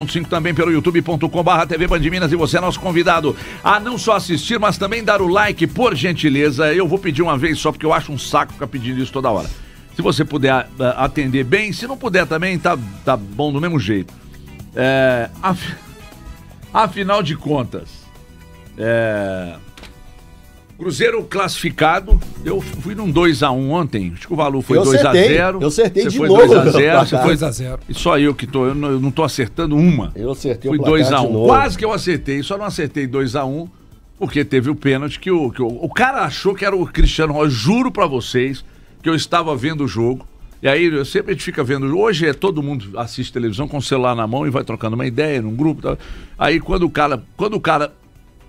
5 também pelo youtube.com/TV Band Minas, e você é nosso convidado a não só assistir, mas também dar o like, por gentileza. Eu vou pedir uma vez só, porque eu acho um saco ficar pedindo isso toda hora. Se você puder atender bem, se não puder também, tá bom do mesmo jeito. Afinal de contas, Cruzeiro classificado, eu fui num 2x1 ontem, acho que o valor foi 2x0. Eu acertei você de foi novo. 2x0, você foi 2x0. E só eu que eu não tô acertando uma. Eu acertei fui o placar 2x1, de novo. quase que eu acertei, só não acertei 2x1, porque teve o pênalti que o cara achou que era o Cristiano Ronaldo. Juro pra vocês que eu estava vendo o jogo, e aí a gente fica vendo, hoje todo mundo assiste televisão com o celular na mão e vai trocando uma ideia num grupo, tá? Aí quando o cara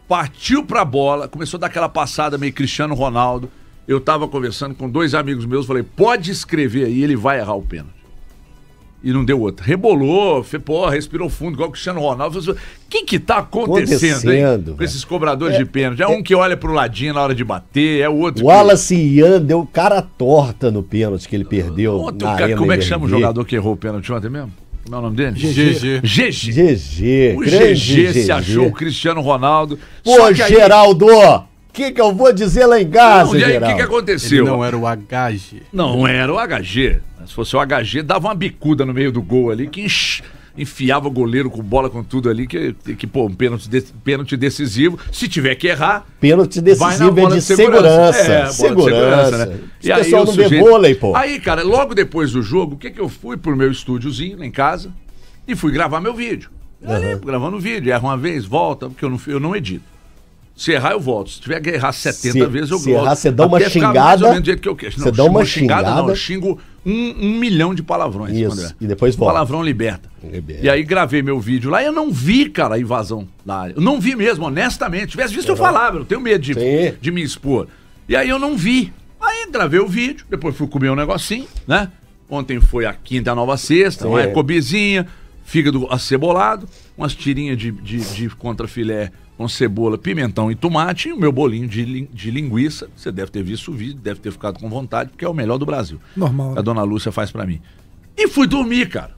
partiu pra bola, começou a dar aquela passada meio Cristiano Ronaldo. Eu tava conversando com dois amigos meus, falei, pode escrever aí, ele vai errar o pênalti. E não deu outra. Rebolou, respirou fundo, igual o Cristiano Ronaldo. O que tá acontecendo, hein? Com esses cobradores de pênalti. É um que olha pro ladinho na hora de bater, é o outro. O Wallace Ian deu cara torta no pênalti que ele perdeu. Como é que chama o jogador que errou o pênalti ontem mesmo? Como é o nome dele? GG. O GG se achou o Cristiano Ronaldo. Pô, Geraldo, o que eu vou dizer lá em casa, Geraldo? Geraldo? O que aconteceu? Ele não era o HG. Não era o HG. Se fosse o HG, dava uma bicuda no meio do gol ali, que enfiava o goleiro com bola, com tudo ali, que pô, um pênalti decisivo. Se tiver que errar... Pênalti decisivo é de segurança. Segurança, né? E aí, pessoal não vê vôlei, pô. Aí, cara, logo depois do jogo, o que eu fui pro meu estúdiozinho lá em casa e fui gravar meu vídeo. Gravando o vídeo, erra uma vez, volta, porque eu não edito. Se errar, eu volto. Se tiver que errar 70 vezes, eu volto. Se errar, você dá uma xingada. Você dá uma xingada. Não, eu xingo 1 milhão de palavrões. Isso, André. e depois volta. Palavrão liberta. E aí gravei meu vídeo lá e eu não vi, cara, a invasão na área. Eu não vi mesmo, honestamente. Se tivesse visto, eu falava. Eu não tenho medo de me expor. E aí eu não vi. Aí gravei o vídeo, depois fui comer um negocinho, né? Ontem foi a quinta, a nova sexta, uma cobizinha, fígado acebolado, umas tirinhas de contrafilé com cebola, pimentão e tomate, e o meu bolinho de linguiça. Você deve ter visto o vídeo, deve ter ficado com vontade, porque é o melhor do Brasil. Normal. A dona Lúcia faz pra mim. E fui dormir, cara.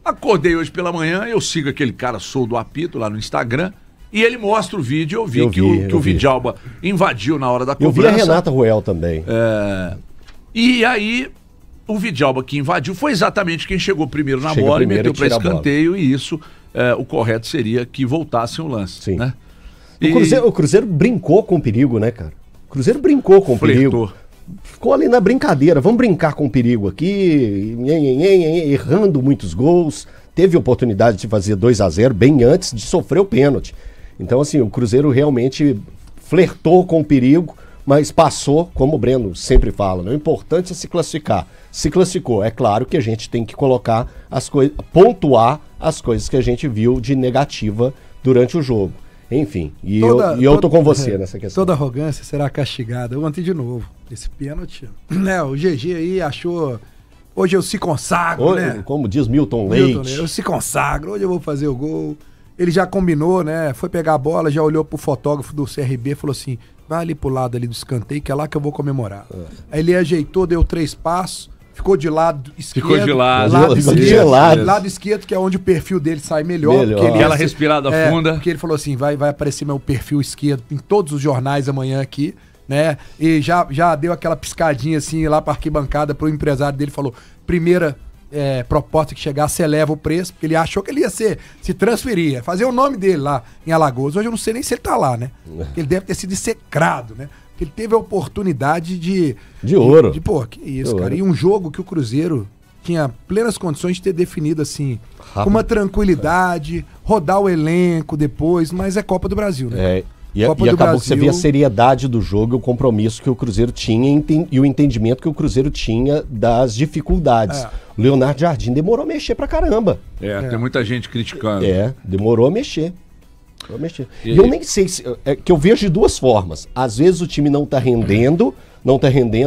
Acordei hoje pela manhã, eu sigo aquele cara Sou do Apito lá no Instagram, e ele mostra o vídeo, eu vi que o Vidjalba invadiu na hora da cobrança. Eu vi a Renata Ruel também. E aí, o Vidjalba que invadiu foi exatamente quem chegou primeiro na bola e meteu pra escanteio, e isso, o correto seria que voltasse o lance. Sim. Né? O Cruzeiro brincou com o perigo, né, cara? O Cruzeiro brincou com o perigo. Ficou ali na brincadeira. Vamos brincar com o perigo aqui, errando muitos gols. Teve oportunidade de fazer 2x0 bem antes de sofrer o pênalti. Então, assim, o Cruzeiro realmente flertou com o perigo, mas passou, como o Breno sempre fala, né? O importante é se classificar. Se classificou. É claro que a gente tem que colocar as coisas, pontuar as coisas que a gente viu de negativa durante o jogo. Enfim, eu tô com você nessa questão. Toda arrogância será castigada. Ontem de novo, esse pênalti, né? O GG aí achou, hoje eu se consagro, hoje, né? Como diz Milton Leite. Eu se consagro, hoje eu vou fazer o gol. Ele já combinou, né? Foi pegar a bola, já olhou pro fotógrafo do CRB e falou assim, vai ali pro lado ali do escanteio, que é lá que eu vou comemorar. Aí ele ajeitou, deu 3 passos, ficou de lado esquerdo. Ficou de lado. Lado esquerdo, que é onde o perfil dele sai melhor. Aquela respirada funda. Porque ele falou assim, vai aparecer meu perfil esquerdo em todos os jornais amanhã aqui, né? E já deu aquela piscadinha assim lá pra arquibancada pro empresário dele, falou, primeira proposta que chegar, você eleva o preço, porque ele achou que ele ia se transferir, fazer o nome dele lá em Alagoas. Hoje eu não sei nem se ele tá lá, né? Ele deve ter sido execrado, né? Ele teve a oportunidade de ouro. Pô, que isso, cara. E um jogo que o Cruzeiro tinha plenas condições de ter definido assim, rápido, com uma tranquilidade, rodar o elenco depois, mas é Copa do Brasil, né? E acabou que você vê a seriedade do jogo, o compromisso que o Cruzeiro tinha e o entendimento que o Cruzeiro tinha das dificuldades. O Leonardo Jardim demorou a mexer pra caramba. Tem muita gente criticando. Demorou a mexer. E eu nem sei que eu vejo de duas formas. Às vezes o time não tá rendendo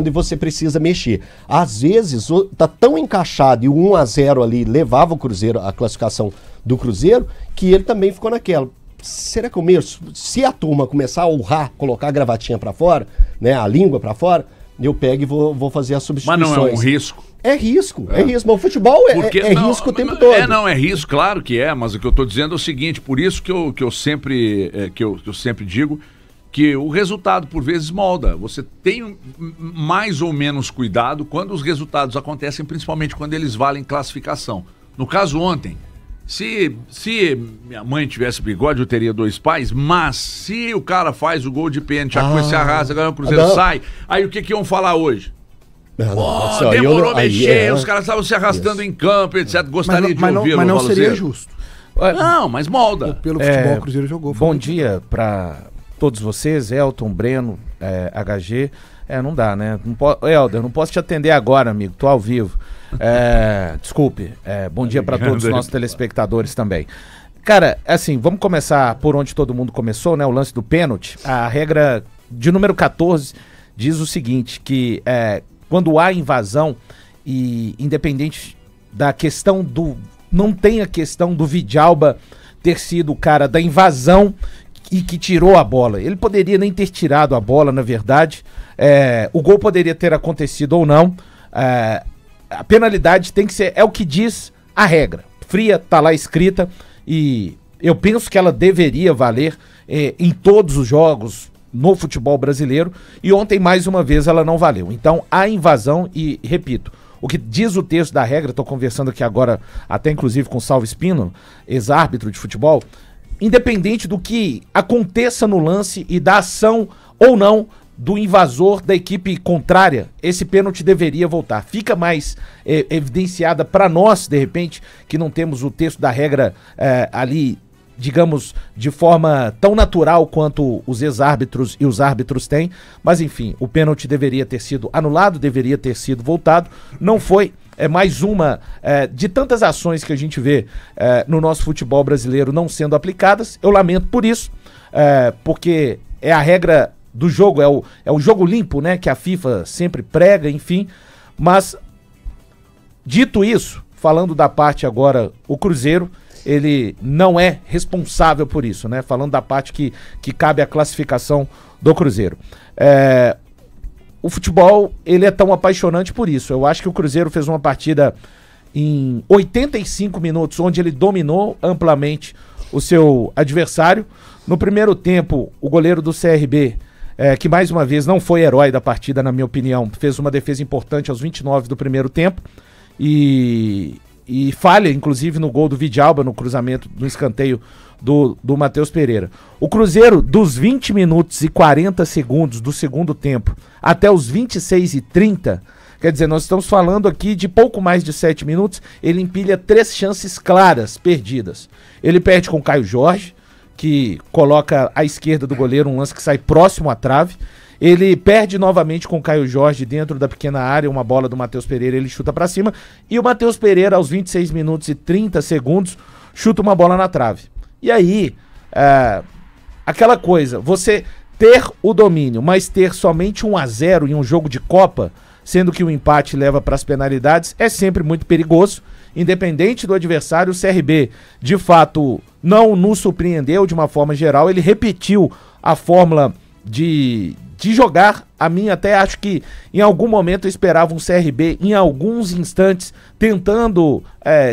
e você precisa mexer. Às vezes tá tão encaixado e o 1x0 ali levava o Cruzeiro, a classificação do Cruzeiro, que ele também ficou naquela. Será que eu mexo? Se a turma começar a urrar, colocar a gravatinha pra fora, né, a língua pra fora, eu pego e vou fazer as substituições. Mas não é um risco? É risco, é risco. Mas o futebol é risco o tempo todo. É risco, claro que é, mas o que eu estou dizendo é o seguinte, por isso que eu sempre digo que o resultado, por vezes, molda. Você tem mais ou menos cuidado quando os resultados acontecem, principalmente quando eles valem classificação. No caso ontem, se minha mãe tivesse bigode, eu teria 2 pais, mas se o cara faz o gol de pênalti, a coisa se arrasa, ganha o Cruzeiro, sai, aí o que iam falar hoje? Demorou mexer, os caras estavam se arrastando em campo, etc. Gostaria de ouvi-lo. Mas não seria justo. Não, mas molda. Pelo futebol, o Cruzeiro jogou. Bom dia para todos vocês, Elton, Breno, HG. Não dá, né? Helder, não posso te atender agora, amigo, tô ao vivo. Desculpe. Bom dia para todos os nossos telespectadores também. Cara, assim, vamos começar por onde todo mundo começou, né? O lance do pênalti. A regra de número 14 diz o seguinte, que quando há invasão, e independente da questão não tem a questão do Vidalba ter sido o cara da invasão e que tirou a bola. Ele poderia nem ter tirado a bola, na verdade. O gol poderia ter acontecido ou não. A penalidade tem que ser... É o que diz a regra. Fria, tá lá escrita. E eu penso que ela deveria valer em todos os jogos no futebol brasileiro. E ontem, mais uma vez, ela não valeu. Então, a invasão, e repito, o que diz o texto da regra, estou conversando aqui agora, até inclusive com o Salvo Espino, ex-árbitro de futebol, independente do que aconteça no lance e da ação ou não do invasor da equipe contrária, esse pênalti deveria voltar. Fica mais evidenciada para nós, de repente, que não temos o texto da regra ali, digamos, de forma tão natural quanto os ex-árbitros e os árbitros têm, mas enfim, o pênalti deveria ter sido anulado, deveria ter sido voltado, não foi. É mais uma de tantas ações que a gente vê no nosso futebol brasileiro não sendo aplicadas. Eu lamento por isso, porque é a regra do jogo, é o jogo limpo, né, que a FIFA sempre prega, enfim. Mas, dito isso, falando da parte agora, o Cruzeiro, ele não é responsável por isso, né? Falando da parte que cabe à classificação do Cruzeiro. O futebol, ele é tão apaixonante por isso. Eu acho que o Cruzeiro fez uma partida em 85 minutos, onde ele dominou amplamente o seu adversário. No primeiro tempo, o goleiro do CRB, que mais uma vez não foi herói da partida, na minha opinião, fez uma defesa importante aos 29 do primeiro tempo e falha, inclusive, no gol do Vidalba, no cruzamento, no escanteio do Matheus Pereira. O Cruzeiro, dos 20 minutos e 40 segundos do segundo tempo até os 26 e 30, quer dizer, nós estamos falando aqui de pouco mais de 7 minutos, ele empilha 3 chances claras perdidas. Ele perde com o Caio Jorge, que coloca à esquerda do goleiro um lance que sai próximo à trave. Ele perde novamente com o Caio Jorge dentro da pequena área, uma bola do Matheus Pereira, ele chuta pra cima. E o Matheus Pereira, aos 26 minutos e 30 segundos, chuta uma bola na trave. E aí, aquela coisa, você ter o domínio, mas ter somente 1-0 em um jogo de Copa, sendo que o empate leva para as penalidades, é sempre muito perigoso. Independente do adversário, o CRB, de fato, não nos surpreendeu de uma forma geral. Ele repetiu a fórmula de jogar. A mim até acho que em algum momento eu esperava um CRB, em alguns instantes, tentando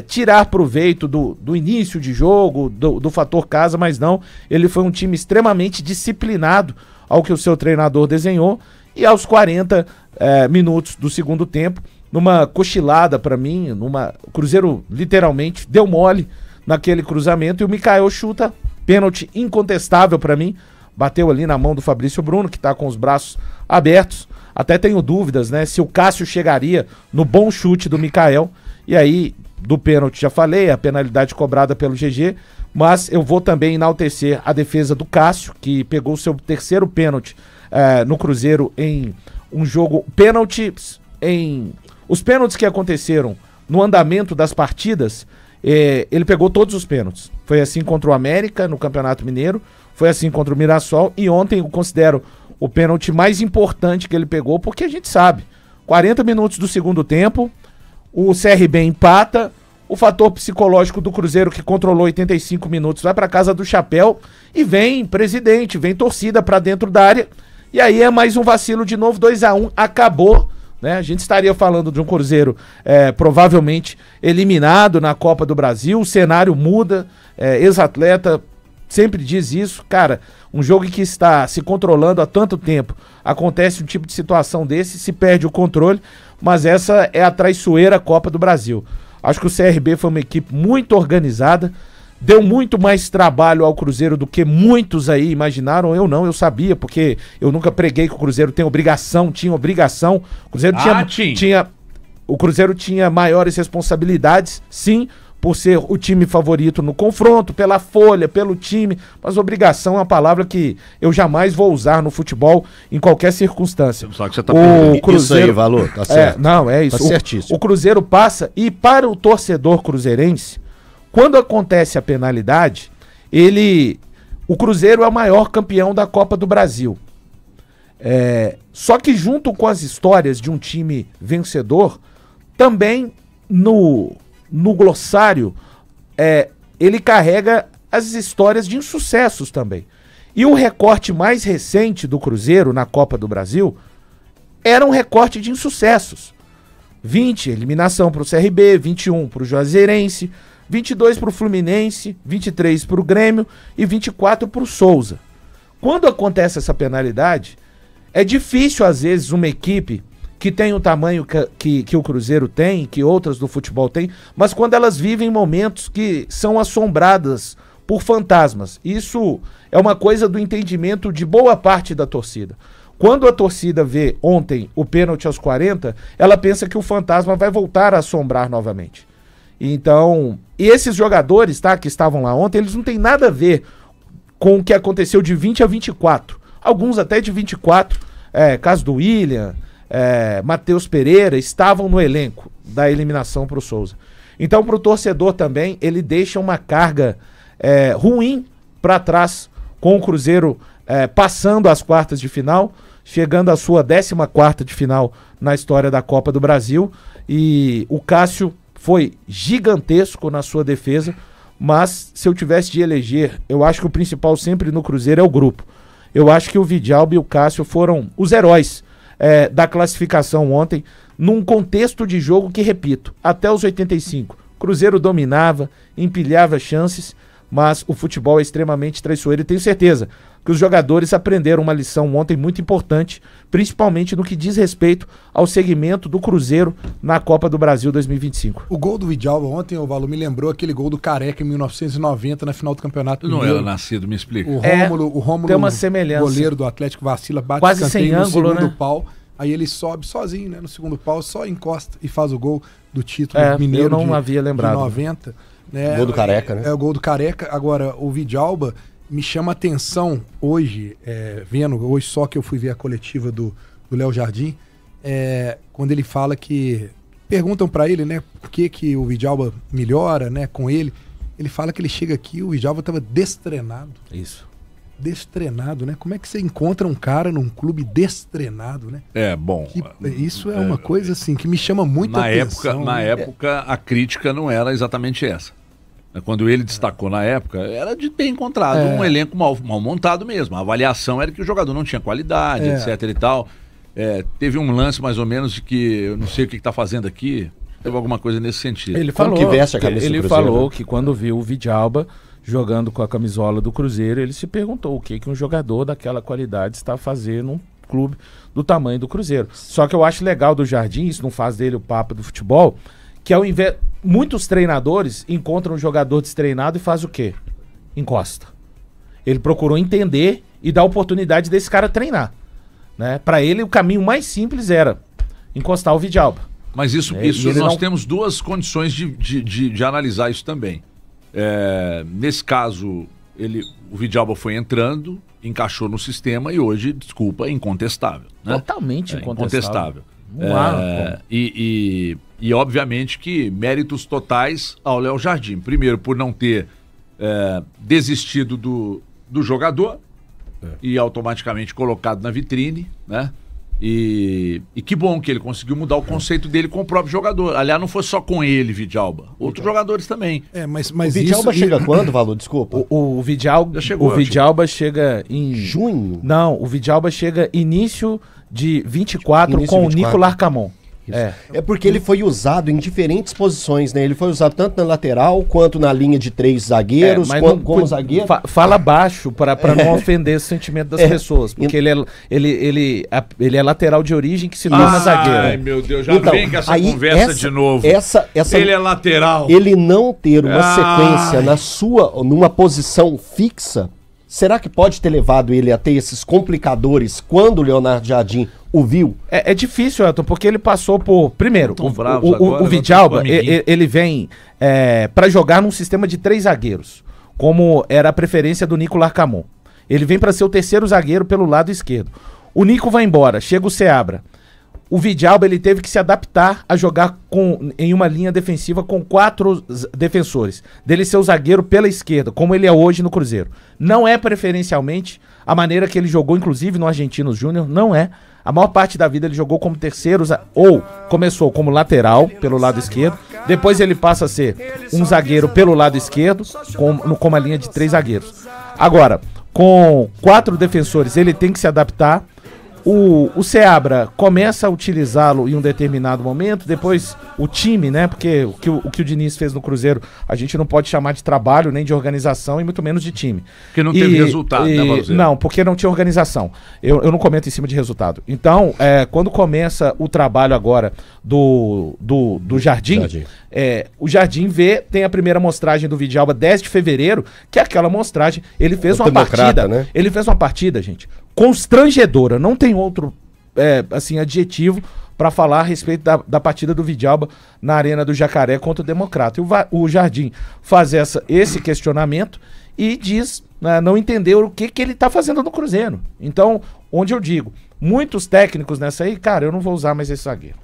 tirar proveito do início de jogo, do fator casa, mas não. Ele foi um time extremamente disciplinado ao que o seu treinador desenhou. E aos 40 minutos do segundo tempo, numa cochilada pra mim, o Cruzeiro literalmente deu mole naquele cruzamento e o Mikael chuta, pênalti incontestável pra mim, bateu ali na mão do Fabrício Bruno, que tá com os braços abertos. Até tenho dúvidas, né, se o Cássio chegaria no bom chute do Mikael. E aí, do pênalti já falei, a penalidade cobrada pelo GG, mas eu vou também enaltecer a defesa do Cássio, que pegou o seu terceiro pênalti no Cruzeiro em um jogo, os pênaltis que aconteceram no andamento das partidas, ele pegou todos os pênaltis. Foi assim contra o América no Campeonato Mineiro, foi assim contra o Mirassol, e ontem eu considero o pênalti mais importante que ele pegou, porque a gente sabe, 40 minutos do segundo tempo, o CRB empata, o fator psicológico do Cruzeiro, que controlou 85 minutos, vai para casa do chapéu, e vem presidente, vem torcida para dentro da área, e aí é mais um vacilo de novo, 2-1, acabou, né? A gente estaria falando de um Cruzeiro provavelmente eliminado na Copa do Brasil, o cenário muda, ex-atleta sempre diz isso, cara, um jogo que está se controlando há tanto tempo, acontece um tipo de situação desse, se perde o controle, mas essa é a traiçoeira Copa do Brasil. Acho que o CRB foi uma equipe muito organizada, deu muito mais trabalho ao Cruzeiro do que muitos aí imaginaram. Eu não, eu sabia, porque eu nunca preguei que o Cruzeiro tinha obrigação. O Cruzeiro o Cruzeiro tinha maiores responsabilidades, sim, por ser o time favorito no confronto, pela folha, pelo time, mas obrigação é uma palavra que eu jamais vou usar no futebol em qualquer circunstância. Só que você tá o Cruzeiro... Isso aí, Valor, tá certo. Não, é isso. Tá certíssimo. O Cruzeiro passa, e para o torcedor cruzeirense, quando acontece a penalidade, o Cruzeiro é o maior campeão da Copa do Brasil. Só que junto com as histórias de um time vencedor, também no glossário, ele carrega as histórias de insucessos também. E o recorte mais recente do Cruzeiro na Copa do Brasil era um recorte de insucessos. 20, eliminação para o CRB, 21 para o Juazeirense, 22 para o Fluminense, 23 para o Grêmio e 24 para o Souza. Quando acontece essa penalidade, é difícil às vezes uma equipe que tem o tamanho que o Cruzeiro tem, que outras do futebol têm, mas quando elas vivem momentos que são assombradas por fantasmas. Isso é uma coisa do entendimento de boa parte da torcida. Quando a torcida vê ontem o pênalti aos 40, ela pensa que o fantasma vai voltar a assombrar novamente. Então, esses jogadores, que estavam lá ontem, eles não têm nada a ver com o que aconteceu de 20 a 24. Alguns até de 24, caso do William, Matheus Pereira, estavam no elenco da eliminação para o Souza. Então, para o torcedor também, ele deixa uma carga ruim para trás, com o Cruzeiro passando as quartas de final, chegando à sua 14ª de final na história da Copa do Brasil. E o Cássio foi gigantesco na sua defesa, mas se eu tivesse de eleger, eu acho que o principal sempre no Cruzeiro é o grupo. Eu acho que o Vidalba e o Cássio foram os heróis da classificação ontem, num contexto de jogo que, repito, até os 85, Cruzeiro dominava, empilhava chances, mas o futebol é extremamente traiçoeiro e tenho certeza que os jogadores aprenderam uma lição ontem muito importante, principalmente no que diz respeito ao segmento do Cruzeiro na Copa do Brasil 2025. O gol do Vidalba ontem, o Valor, me lembrou aquele gol do Careca em 1990 na final do Campeonato Mineiro. Não era nascido, me explica. O Rômulo, tem uma semelhança. Goleiro do Atlético, vacila, bate quase sem ângulo, no segundo né? pau, aí ele sobe sozinho, né, no segundo pau, só encosta e faz o gol do título mineiro eu não havia lembrado. De 90. Né? O gol do Careca, né? É o gol do Careca. Agora, o Vidalba me chama a atenção hoje, hoje só que eu fui ver a coletiva do Léo Jardim, quando ele fala que... Perguntam pra ele, né, por que o Vidalba melhora, né, com ele. Ele fala que ele chega aqui, o Vidalba tava destreinado. Isso. Destreinado, né? Como é que você encontra um cara num clube destreinado, né? Bom. Isso é uma coisa, assim, que me chama muito a atenção. Na época, a crítica não era exatamente essa. Quando ele destacou na época, era de ter encontrado um elenco mal montado mesmo. A avaliação era que o jogador não tinha qualidade, etc e tal. Teve um lance mais ou menos de que eu não sei o que está fazendo aqui. Teve alguma coisa nesse sentido. Ele falou que quando viu o Vidalba jogando com a camisola do Cruzeiro, ele se perguntou o que um jogador daquela qualidade está fazendo num clube do tamanho do Cruzeiro. Só que eu acho legal do Jardim, isso não faz dele o papo do futebol, que ao invés... Muitos treinadores encontram um jogador destreinado e faz o quê? Encosta. Ele procurou entender e dar oportunidade desse cara treinar. Né? Para ele, o caminho mais simples era encostar o Vidalba. Mas isso nós temos duas condições de analisar isso também. Nesse caso, o Vidalba foi entrando, encaixou no sistema e hoje, desculpa, é incontestável. Né? Totalmente incontestável. E obviamente que méritos totais ao Léo Jardim. Primeiro, por não ter desistido do jogador e automaticamente colocado na vitrine, né? E que bom que ele conseguiu mudar o conceito dele com o próprio jogador. Aliás, não foi só com ele, Vidalba. Outros jogadores também. Mas o Vidalba chega quando, Valor? Desculpa. O Vidalba chega em... Junho? Não, o Vidalba chega início de 24 Início com de o 24. Nico Larcamon. É porque ele foi usado em diferentes posições, né? Ele foi usado tanto na lateral quanto na linha de 3 zagueiros, mas como zagueiro. Fala baixo para não ofender esse sentimento das pessoas, porque ele é lateral de origem que se torna zagueiro. Ai, meu Deus, já Então, vem com essa aí, conversa de novo. Ele é lateral. Ele não ter uma sequência numa posição fixa, será que pode ter levado ele a ter esses complicadores quando o Leonardo Jardim o viu? É difícil, Elton, porque ele passou por... Primeiro, o Vidalba, ele vem para jogar num sistema de 3 zagueiros, como era a preferência do Nico Larcamon. Ele vem para ser o terceiro zagueiro pelo lado esquerdo. O Nico vai embora, chega o Seabra. O Vidalba, ele teve que se adaptar a jogar em uma linha defensiva com 4 defensores. Dele ser o zagueiro pela esquerda, como ele é hoje no Cruzeiro. Não é preferencialmente a maneira que ele jogou, inclusive no Argentinos Júnior, não é. A maior parte da vida ele jogou como terceiro, ou começou como lateral, pelo lado esquerdo. Depois ele passa a ser um zagueiro pelo lado esquerdo, com uma linha de 3 zagueiros. Agora, com 4 defensores, ele tem que se adaptar. O Seabra começa a utilizá-lo em um determinado momento, depois o time, né? Porque o que o Diniz fez no Cruzeiro, a gente não pode chamar de trabalho, nem de organização, e muito menos de time. Porque não teve resultado, né, Valzero? Não, porque não tinha organização. Eu não comento em cima de resultado. Então, quando começa o trabalho agora do Jardim, o Jardim tem a primeira amostragem do Vidalba 10 de fevereiro, que é aquela amostragem. Ele fez uma partida, né? Ele fez uma partida, gente, constrangedora. Não tem outro adjetivo para falar a respeito da partida do Vidalba na Arena do Jacaré contra o Democrata. E o Jardim faz esse questionamento e diz não entender o que ele está fazendo no Cruzeiro. Então, onde eu digo, muitos técnicos nessa aí, cara, eu não vou usar mais esse zagueiro.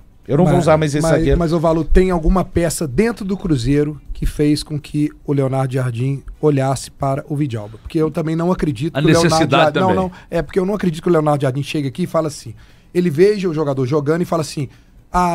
Mas o Valu, tem alguma peça dentro do Cruzeiro que fez com que o Leonardo Jardim olhasse para o Vidalba? Porque eu também não acredito que o Leonardo Jardim... porque eu não acredito que o Leonardo Jardim chega aqui e fala assim, ele veja o jogador jogando e fala assim,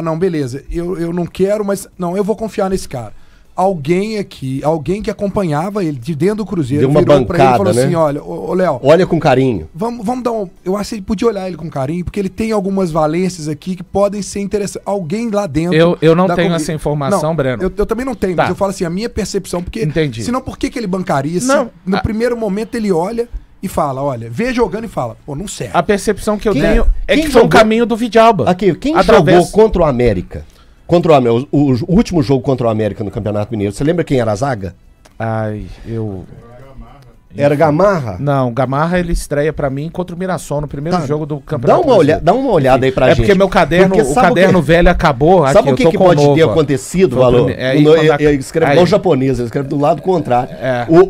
não, beleza, eu não quero, mas não, eu vou confiar nesse cara. Alguém que acompanhava ele de dentro do Cruzeiro, deu uma bancada, pra ele e falou assim, olha, ô Léo, olha com carinho. Vamos dar eu acho que ele podia olhar ele com carinho, porque ele tem algumas valências aqui que podem ser interessantes. Alguém lá dentro... Eu não tenho essa informação, Breno. Eu também não tenho, mas eu falo assim, a minha percepção, porque... Entendi. Senão por que ele bancaria? No primeiro momento ele olha e fala, olha, vê jogando e fala, pô, não serve. A percepção que eu tenho é que foi o caminho do Vidalba. Quem jogou contra o América? Contra o América, o último jogo contra o América no Campeonato Mineiro, você lembra quem era a zaga? Era Gamarra? Não, Gamarra ele estreia pra mim contra o Mirassol no primeiro jogo do Campeonato. Dá uma olhada aí pra gente. É porque meu caderno velho acabou. Sabe o que pode ter acontecido, Valor? Ele escreve igual japonês, ele escreve do lado contrário.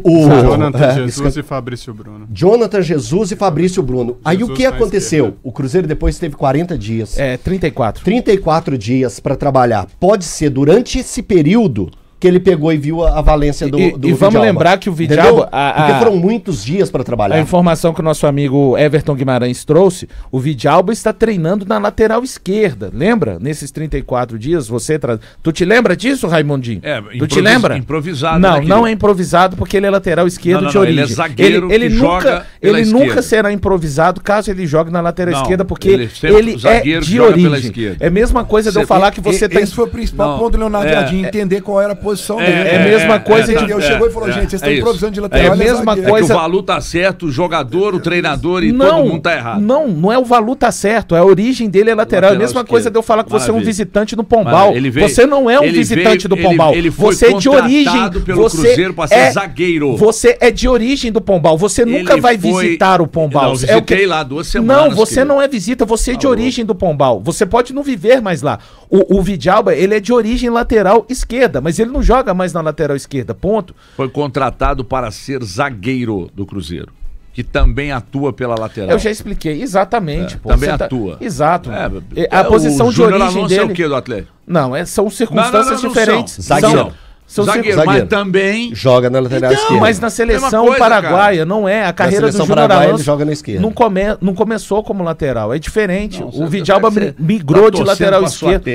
Jonathan Jesus e Fabrício Bruno. Jonathan Jesus e Fabrício Bruno. Aí o que aconteceu? O Cruzeiro depois teve 40 dias. 34. 34 dias pra trabalhar. Pode ser durante esse período que ele pegou e viu a valência do Vidalba. E vamos lembrar que o Vidalba... Porque foram muitos dias para trabalhar. A informação que o nosso amigo Everton Guimarães trouxe, o Vidalba está treinando na lateral esquerda. Lembra? Nesses 34 dias, Tu te lembra disso, Raimundinho? Tu te lembra? Improvisado. Não é improvisado porque ele é lateral esquerdo de origem. Ele é zagueiro ele nunca será improvisado caso ele jogue na lateral esquerda, porque ele é de origem. É a mesma coisa de eu falar que você tem... Esse foi o principal ponto do Leonardo Jardim, entender qual era a posição dele. É a mesma coisa de... Ele chegou e falou, gente, vocês estão improvisando de lateral. É a mesma coisa... que o Valu tá certo, o jogador, o treinador e todo mundo tá errado. Não é o Valu tá certo, a origem dele é lateral. É a mesma coisa de eu falar que você é um visitante no Pombal. Você não é um visitante do Pombal. Você é de origem... pelo Cruzeiro pra ser zagueiro. Você é de origem do Pombal. Você nunca vai visitar o Pombal. Não, visitei lá 2 semanas. Não, você não é visita, você é de origem do Pombal. Você pode não viver mais lá. O Vidalba, ele é de origem lateral esquerda, mas ele não joga mais na lateral esquerda, ponto. Foi contratado para ser zagueiro do Cruzeiro, que também atua pela lateral. Eu já expliquei, exatamente. Também atua. Exato. A posição de origem dele... é o que do Atlético? Não, são circunstâncias diferentes. Zagueiro. Mas também joga na lateral esquerda. Mas na seleção paraguaia não é. A carreira do Júnior Alonso joga na esquerda. Não começou como lateral, é diferente. O Vidalba migrou de lateral esquerda.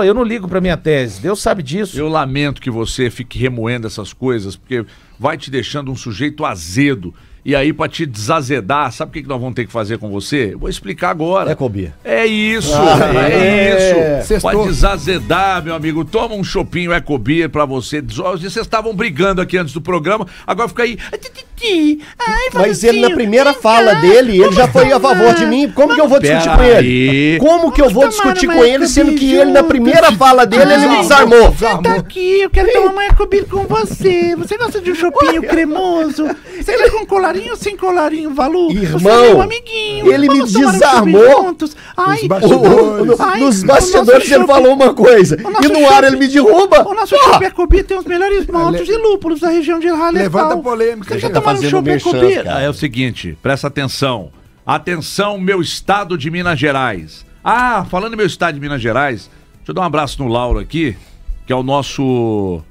Eu não ligo pra minha tese. Deus sabe disso. Eu lamento que você fique remoendo essas coisas, porque vai te deixando um sujeito azedo. E aí, pra te desazedar, sabe o que nós vamos ter que fazer com você? Eu vou explicar agora. Ecobir. É isso, isso. Pra desazedar, meu amigo, toma um chopinho Ecobir pra você. Vocês estavam brigando aqui antes do programa, agora fica aí... Mas ele, na primeira fala dele, ele já foi a favor de mim. Como que eu vou discutir com ele? Como que eu vou discutir com ele, sendo que ele, na primeira fala dele, ele me desarmou? Senta aqui, eu quero tomar uma Ecobir com você. Você gosta de um chopinho cremoso? Você quer com colarinho ou sem colarinho, Valu? Irmão, ele me desarmou. Ai, nos bastidores ele falou uma coisa, e no ar ele me derruba. O nosso chopp Ecobir tem os melhores maltos de lúpulos da região de Raletal. Levanta a polêmica. Você já tomou um chopp Ecobir? É o seguinte, presta atenção. Atenção, meu estado de Minas Gerais. Ah, falando em meu estado de Minas Gerais, deixa eu dar um abraço no Lauro aqui, que é o nosso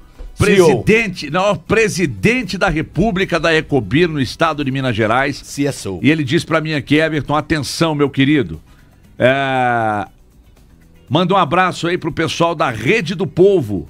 presidente da República da Ecobir no estado de Minas Gerais. CSO. E ele disse pra mim aqui, Everton, atenção, meu querido. Manda um abraço aí pro pessoal da Rede do Povo,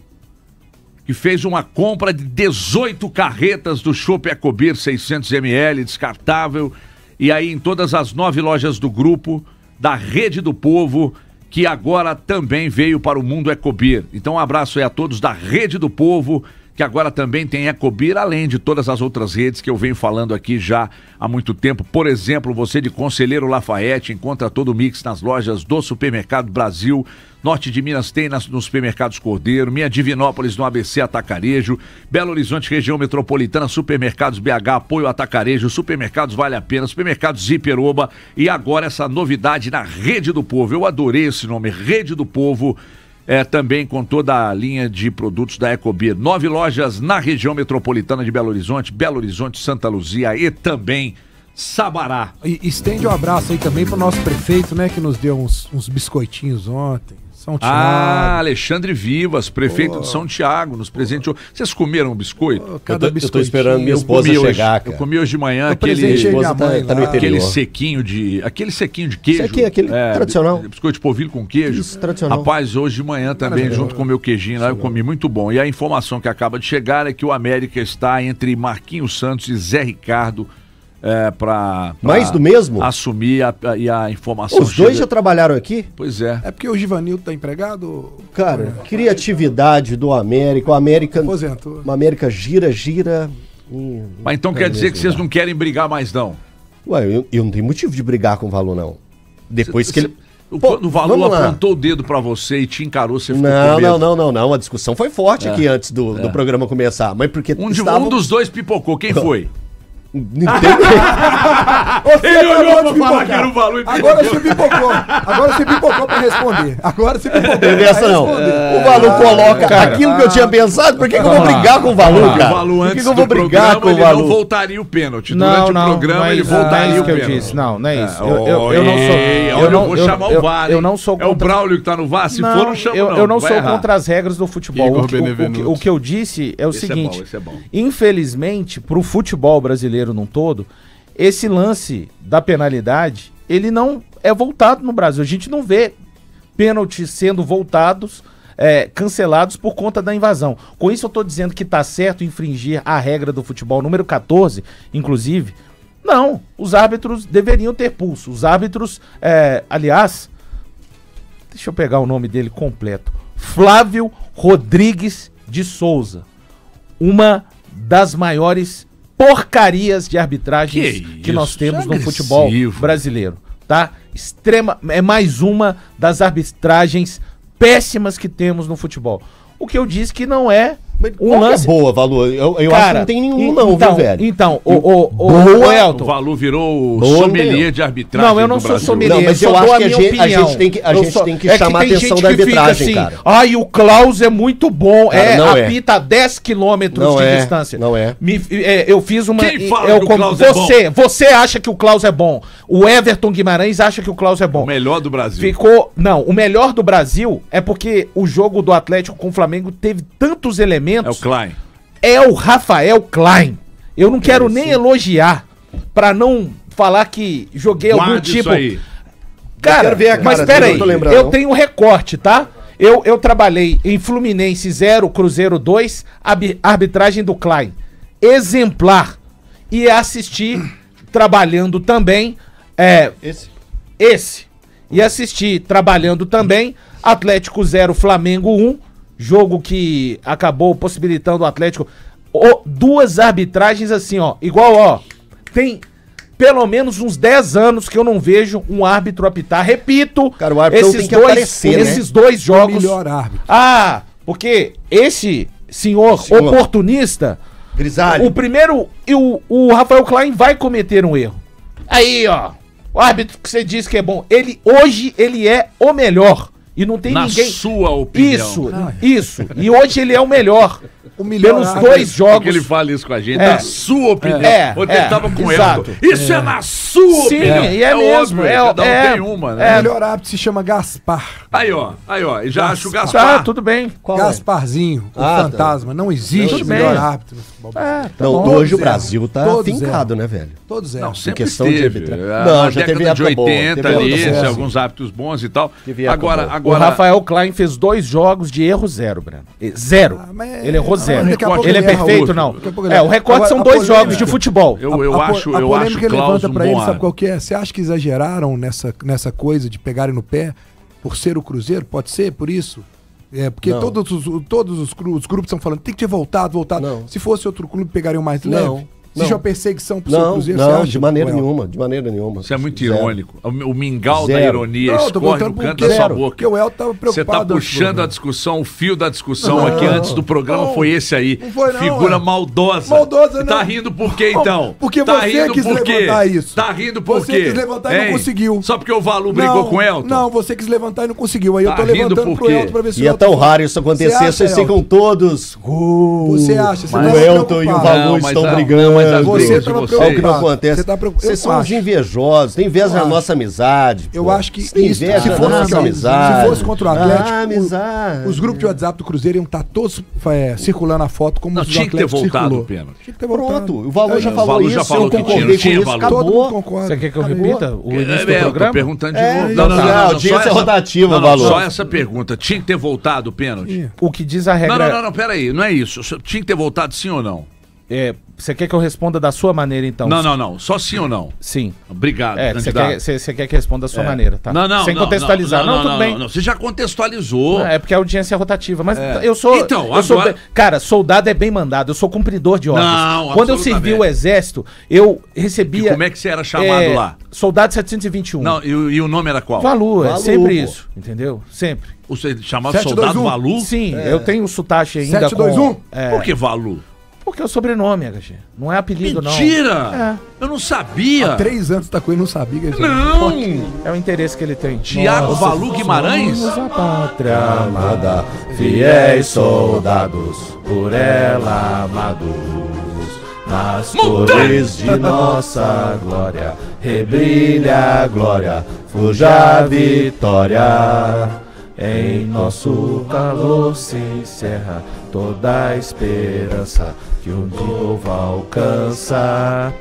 que fez uma compra de 18 carretas do chopp Ecobir 600ml, descartável, e aí em todas as 9 lojas do grupo da Rede do Povo, que agora também veio para o mundo Ecobir. Então um abraço aí a todos da Rede do Povo, que agora também tem Ecobir, além de todas as outras redes que eu venho falando aqui já há muito tempo. Por exemplo, você de Conselheiro Lafayette encontra todo o mix nas lojas do Supermercado Brasil. Norte de Minas tem nos supermercados Cordeiro, Minha Divinópolis no ABC Atacarejo, Belo Horizonte, região metropolitana, Supermercados BH, Apoio Atacarejo, Supermercados Vale a Pena, Supermercados Ziperoba e agora essa novidade na Rede do Povo. Eu adorei esse nome, Rede do Povo, também com toda a linha de produtos da Ecobir. 9 lojas na região metropolitana de Belo Horizonte, Santa Luzia e também Sabará. E estende um abraço aí também pro nosso prefeito, né, que nos deu uns biscoitinhos ontem. São Tiago. Alexandre Vivas, prefeito de São Tiago, nos presenteou. Vocês comeram um biscoito? Eu tô esperando minha esposa chegar, cara. Eu comi hoje de manhã aquele sequinho de queijo. Isso aqui, aquele tradicional. Biscoito de polvilho com queijo. Isso, tradicional. Rapaz, hoje de manhã também, junto com o meu queijinho lá, eu comi muito bom. E a informação que acaba de chegar é que o América está entre Marquinhos Santos e Zé Ricardo, pra mais do mesmo? Assumir a informação. Os dois já trabalharam aqui? Pois é. É porque o Givanildo tá empregado? Cara, criatividade do América. O América. Aposentou. O América gira. Mas então quer dizer que vocês não querem brigar mais, não? Ué, eu não tenho motivo de brigar com o Valu, não. Depois que ele. Quando o Valu apontou o dedo pra você e te encarou, você ficou com medo. Não. A discussão foi forte aqui antes do programa começar. Mas porque um dos dois pipocou. Quem foi? Não tem... Ele olhou pra falar que era o Valu e Agora você pipocou pra responder. Agora você pipocou. Teve essa não. O Valu coloca aquilo que eu tinha pensado. Por que eu vou brigar com o Valu, cara? O Valu antes eu vou do brigar programa, com o ele Valu? não voltaria o pênalti. Durante o programa ele voltaria o pênalti. Não é isso. Eu não sou... Eu vou chamar o VAR. Eu não sou contra... É o Braulio que tá no VAR? Se for, não chama não. Eu não sou contra as regras do futebol. O que eu disse é o seguinte. Infelizmente, pro futebol brasileiro num todo, esse lance da penalidade, ele não é voltado no Brasil. A gente não vê pênaltis sendo voltados, cancelados por conta da invasão. Com isso eu tô dizendo que tá certo infringir a regra do futebol número 14, inclusive. Não, os árbitros deveriam ter pulso. Os árbitros, aliás, deixa eu pegar o nome dele completo. Flávio Rodrigues de Souza. Uma das maiores porcarias de arbitragens que nós temos no futebol brasileiro, tá? É mais uma das arbitragens péssimas que temos no futebol. O que eu disse que não é um lance... boa, Valu? Eu acho que não tem nenhum viu, velho? Então, o Elton. O Valu virou sommelier de arbitragem. Não, eu não sou sommelier. Não, mas eu acho que a gente tem que chamar a atenção da arbitragem, cara. Ai, o Klaus é muito bom. Apita a 10 quilômetros de distância. Não é. Eu fiz uma... Quem fala que o Klaus é bom? Você acha que o Klaus é bom. O Everton Guimarães acha que o Klaus é bom. O melhor do Brasil. Não, o melhor do Brasil é porque o jogo do Atlético com o Flamengo teve tantos elementos. É o Klein. É o Rafael Klein. Eu não quero nem elogiar, pra não falar que joguei algum tipo... Aí. Cara, mas peraí, eu tenho um recorte, tá? Eu trabalhei em Fluminense 0, Cruzeiro 2, arbitragem do Klein. exemplar. E assistir, trabalhando também, esse. E assistir, trabalhando também, Atlético 0, Flamengo 1, jogo que acabou possibilitando o Atlético. Duas arbitragens assim, ó, igual, ó, tem pelo menos uns 10 anos que eu não vejo um árbitro apitar. Repito, cara, o árbitro tem que aparecer, esses dois jogos. O melhor árbitro. Ah, porque esse senhor oportunista, grisalho, o primeiro, o Rafael Klein vai cometer um erro. Aí, ó, o árbitro que você diz que é bom, hoje ele é o melhor. E não tem ninguém. Na sua opinião. Isso. E hoje ele é o melhor. Pelos dois jogos. Que ele fala isso com a gente, na sua opinião. Ontem ele tava com exato. Elton. Isso é na sua opinião. Sim, e é mesmo. Cada um tem uma, né? O melhor árbitro se chama Gaspar. Aí, ó. E já acho o Gaspar. Tudo bem. Gasparzinho, o fantasma. Não existe melhor árbitro no futebol. Hoje o Brasil tá fincado, né, velho? Todos Não, eram. sempre questão teve. de Na já teve década de época 80 boa, ali, teve alguns árbitros bons e tal. Agora, O Rafael Klein fez 2 jogos de erro 0, Breno. 0. Ele errou 0. Ele é perfeito, não. O recorde são 2 jogos de futebol. Eu acho a polêmica que ele levanta pra ele, sabe árbitro. qual que é? Você acha que exageraram nessa coisa de pegarem no pé por ser o Cruzeiro? Pode ser por isso? Porque todos os grupos estão falando, tem que ter voltado. Não. Se fosse outro clube, pegariam mais Não. leve. Existe uma perseguição pro seu Não, Cruzeiro? não, de maneira nenhuma. Isso é muito Zero. irônico. O mingau da Zero. ironia Não, eu tô escorre no perguntando canto por da sua quê? boca. Porque o Elton tava preocupado. Você tá antes do puxando programa. a discussão, o fio da discussão Não, aqui antes do programa não. foi esse aí. Não foi não, Figura é. maldosa. Maldosa, Tá não. rindo por quê, então? Porque tá você rindo quis por quê? levantar isso. Tá rindo por Você quê? quis levantar e não conseguiu. Só porque o Valu brigou com o Elton? Não, você quis levantar e não conseguiu. Aí eu Tá tô rindo levantando por pro quê? Elton pra ver se E o é Elton... tão raro isso acontecer, Você acha, vocês Elton? ficam todos. Você acha? Você O tava Elton e o preocupado. Valu Não, mas estão não, brigando. mas as Você brigas de tava vocês- Olha o que não preocupado. acontece. Você tá preocupado. Vocês são uns invejosos, tem inveja na nossa amizade. Eu pô. acho que Vocês têm isso, inveja se na fosse, nossa amizade. se fosse contra o Atlético, amizade. os grupos de WhatsApp do Cruzeiro iam estar todos circulando a foto como Não, os do tinha que ter Atlético voltado circulou. o pênalti. Tinha que ter voltado. Pronto, o Valu já O falou Valu isso, já falou eu que concordei tinha com isso, Valu. Todo mundo acabou. concorda. Você quer que eu Acabou. repita o início do Eu tô programa? perguntando de novo. a audiência é rotativa, Valu. Só essa pergunta. Tinha que ter voltado o pênalti? O que diz a regra... Não, peraí. Não é isso. Tinha que ter voltado sim ou não? Você quer que eu responda da sua maneira, então? Não. Só sim ou não? Sim. Obrigado, Você candidato. quer que eu responda da sua maneira, tá? Não. Sem contextualizar. Não, tudo bem. Não, você já contextualizou. É porque a audiência é rotativa. Mas eu sou. Então, eu sou agora- Cara, soldado é bem mandado. Eu sou cumpridor de ordens. Não, Quando eu servi absolutamente. o exército, eu E recebia. como é que você era chamado lá? Soldado 721. Não, e o nome era qual? Valu, é Valu, sempre pô. isso. Entendeu? Sempre. Você chamava 721? soldado Valu? Sim, eu tenho o sotaque ainda. 721? Por que Valu? Porque é o sobrenome, HG. Não é apelido, Mentira! Eu não sabia! Há 3 anos tá com ele, não sabia. Que ele Não! não. É o interesse que ele tem. Tiago Valu Guimarães? Somos a pátria amada, fiéis soldados, por ela amados. Nas cores de nossa glória, rebrilha a glória, fuja a vitória. Em nosso calor se encerra toda a esperança que um dia o povo alcança.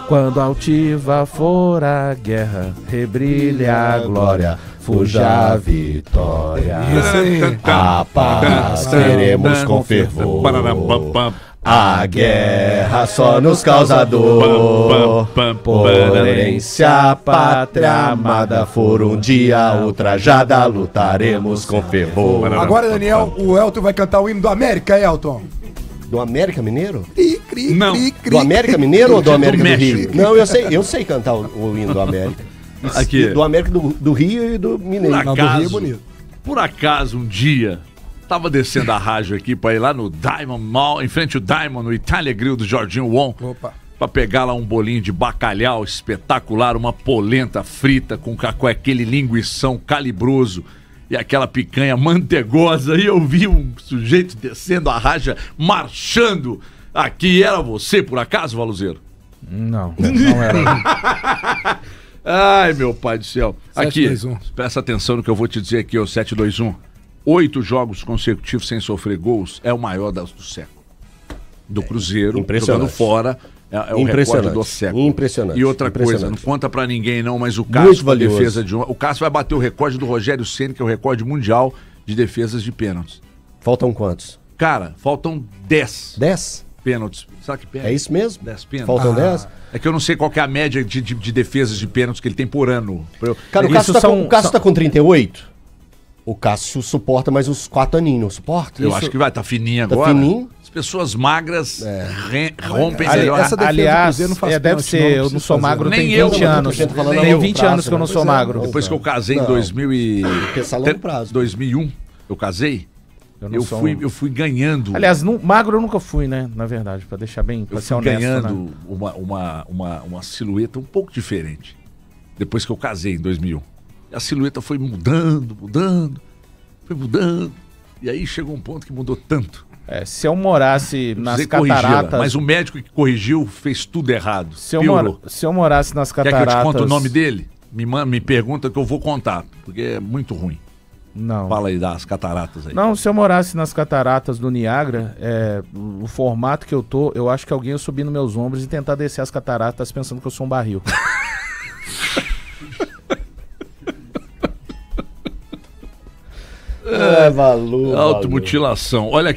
Quando altiva for a guerra, rebrilha a glória, fuja a vitória. A paz queremos com fervor. A guerra só nos causa dor. Porém, se a pátria amada for um dia ultrajada, lutaremos com fervor. Agora, Daniel, o Elton vai cantar o hino do América, Elton. Do América Mineiro? Não. Do América Mineiro ou do América do México. Rio? Não, eu sei cantar o hino do América. Aqui. Do América do Rio e do Mineiro. Por Não, do Rio é acaso, bonito. por acaso, um dia, tava descendo a rádio aqui pra ir lá no Diamond Mall, em frente ao Diamond, no Itália Grill do Jorginho Won, Opa. pra pegar lá um bolinho de bacalhau espetacular, uma polenta frita com aquele linguição calibroso e aquela picanha mantegosa. E eu vi um sujeito descendo a raja, marchando aqui. Era você, por acaso, Valuzeiro? Não era. Ai, meu pai do céu. Aqui, 7-2-1. presta atenção no que eu vou te dizer aqui, o 7-2-1. 8 jogos consecutivos sem sofrer gols é o maior do século. Do Cruzeiro, Impressionante. jogando fora, é o Impressionante. recorde do século. Impressionante. E outra coisa, Impressionante. não conta pra ninguém não, mas o Muito Cássio, com a valioso. defesa de uma... O Cássio vai bater o recorde do Rogério Ceni, que é o recorde mundial de defesas de pênaltis. Faltam quantos? Cara, faltam 10. 10? pênaltis. Sabe que pênalti? É isso mesmo? 10 pênaltis. Faltam 10? É que eu não sei qual que é a média de defesas de pênaltis que ele tem por ano. Cara, o Cássio tá com 38. O Cássio suporta mais uns 4 aninhos, não suporta? Eu acho que vai, tá fininho agora. Tá fininho? As pessoas magras rompem Ali- melhor. essa defesa do Aliás, Cruzeiro não faz deve pênalti, ser, não eu não precisa sou fazer. magro, Nem tem eu, 20 mano, anos. tô falando a Tem longo 20 prazo, anos que eu não né? sou Pois é, magro. Depois que eu casei em Não. 2001, prazo. eu casei, Eu não sou eu fui ganhando. Aliás, magro eu nunca fui, né? Na verdade, pra deixar bem, pra eu ser fui honesto, ganhando né? uma silhueta um pouco diferente. Depois que eu casei em 2001. A silhueta foi mudando. E aí chegou um ponto que mudou tanto. Se eu morasse nas Precisei corrigi-la, cataratas... mas o médico que corrigiu fez tudo errado. Se Piorou. eu morasse nas Quer cataratas... que eu te conte o nome dele? Me pergunta que eu vou contar, porque é muito ruim. Não. Fala aí das cataratas aí. Não, se eu morasse nas cataratas do Niágara, o formato que eu tô, eu acho que alguém ia subir nos meus ombros e tentar descer as cataratas pensando que eu sou um barril. Valor. Automutilação. Olha aqui.